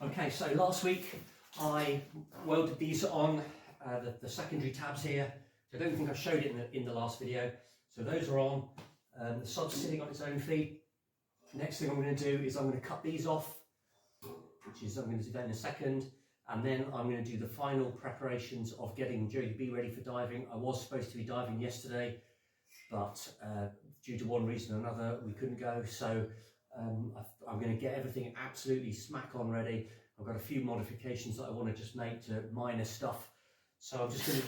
Okay, so last week I welded these on the secondary tabs here. I don't think I showed it in the last video. So those are on. The sub's sitting on its own feet. Next thing I'm going to do is I'm going to cut these off, which is I'm going to do that in a second, and then I'm going to do the final preparations of getting Jodie B ready for diving. I was supposed to be diving yesterday, but due to one reason or another we couldn't go, so I'm going to get everything absolutely smack on ready. I've got a few modifications that I want to just make to minor stuff, so I'm just going to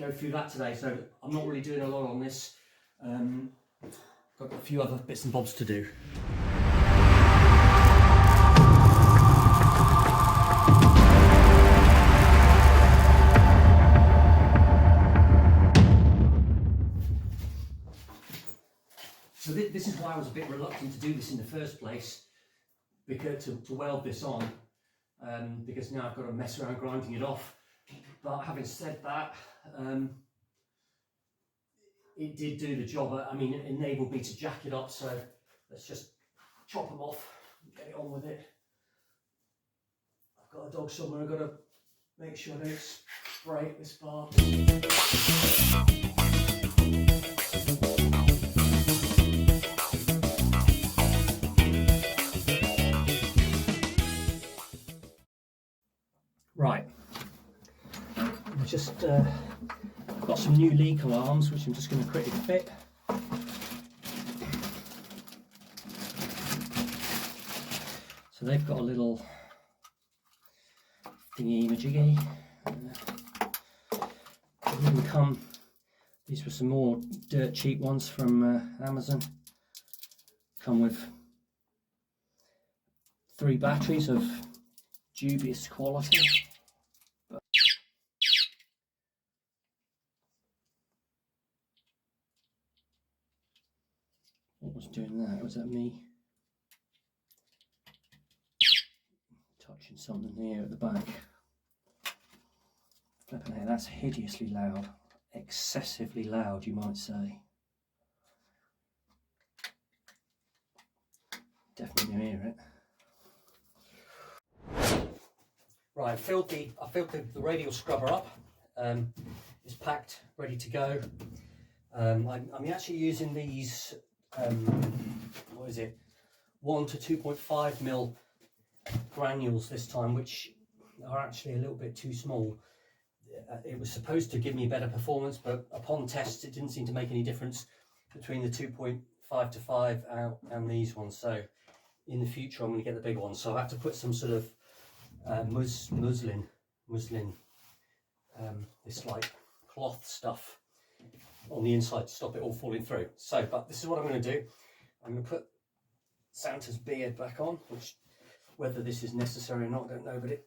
go through that today. So I'm not really doing a lot on this. Got a few other bits and bobs to do. So this is why I was a bit reluctant to do this in the first place, because to weld this on, because now I've got to mess around grinding it off. But having said that, it did do the job. I mean, it enabled me to jack it up, so let's just chop them off and get it on with it. I've got a dog somewhere, I've got to make sure I don't spray this bar. Right, I've just got some new leak alarms which I'm just going to quickly fit. So they've got a little thingy-majiggy. These were some more dirt cheap ones from Amazon. Come with 3 batteries of dubious quality. What was doing that? Was that me touching something here at the back? Flipping heck, that's hideously loud. Excessively loud, you might say. Definitely hear it. Right, I filled the radial scrubber up. It's packed, ready to go. I'm actually using these. What is it? 1 to 2.5 mil granules this time, which are actually a little bit too small. It was supposed to give me better performance, but upon tests it didn't seem to make any difference between the 2.5 to 5 and these ones. So in the future I'm going to get the big ones. So I have to put some sort of muslin, this like cloth stuff on the inside to stop it all falling through. So, but this is what I'm going to do. I'm going to put Santa's beard back on, which, whether this is necessary or not, I don't know, but it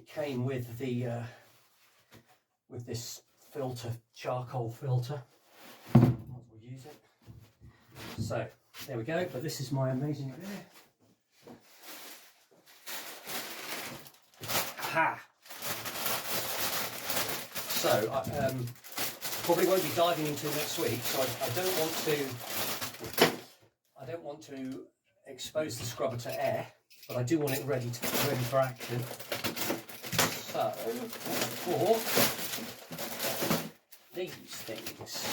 came with the with this filter, charcoal filter. Might as well use it. So there we go. But this is my amazing beard. Ha! So probably won't be diving until next week, so I don't want to expose the scrubber to air, but I do want it ready for action. So for these things,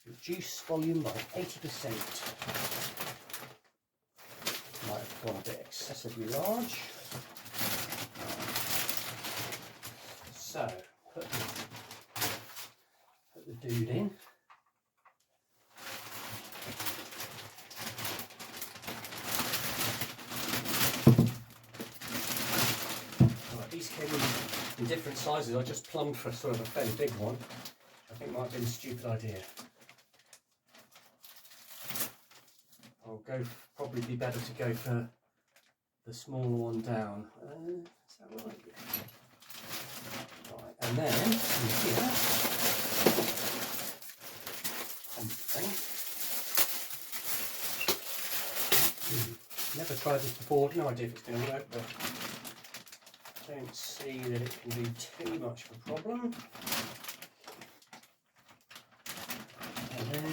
reduce volume by 80%. Might have gone a bit excessively large. So put the dude in. Right, these came in different sizes. I just plumbed for sort of a fairly big one. I think might have been a stupid idea. Probably be better to go for the smaller one down. Is that right? Yeah. Right, and then in here, something. Never tried this before, no idea if it's going to work, but I don't see that it can be too much of a problem. And then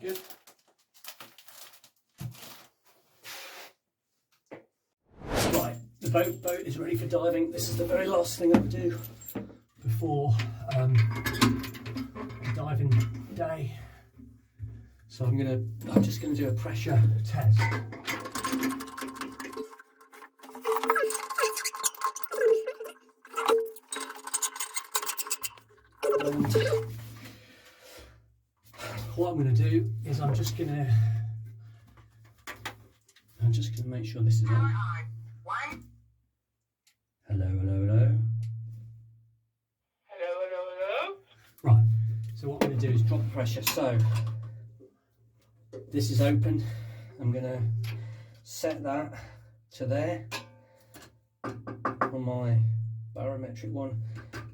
good. Right, the boat is ready for diving. This is the very last thing I would do before a diving day. So I'm just gonna do a pressure test. And what I'm going to do is I'm just going to make sure this is on. Hello, hello, hello. Hello, hello, hello. Right, so what I'm going to do is drop the pressure. So this is open. I'm going to set that to there on my barometric one,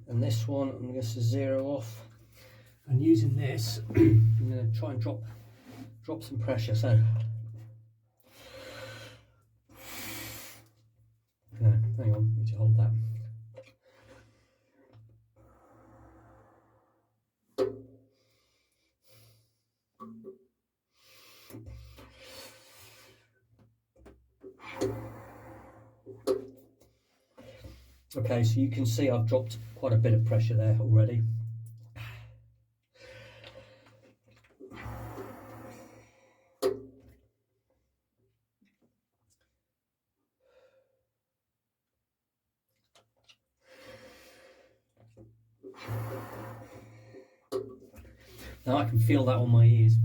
and this one I'm going to zero off. And using this, I'm going to try and drop some pressure. So, no, hang on, need to hold that. Okay, so you can see I've dropped quite a bit of pressure there already. Now I can feel that on my ears.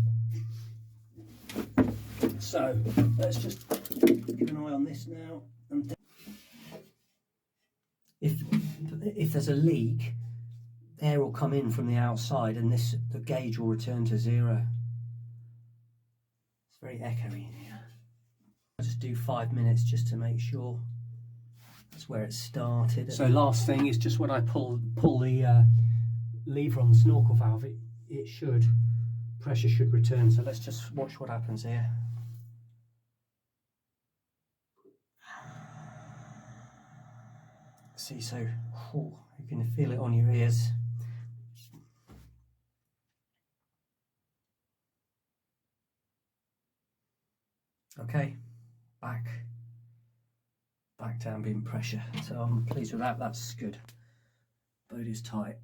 So let's just keep an eye on this now. And if there's a leak, air will come in from the outside, and the gauge will return to zero. It's very echoey in here. I'll just do 5 minutes just to make sure that's where it started. So last thing is just when I pull the lever on the snorkel valve, pressure should return. So let's just watch what happens here. See, so you can feel it on your ears. Okay, back to ambient pressure. So I'm pleased with that. That's good. Boat is tight.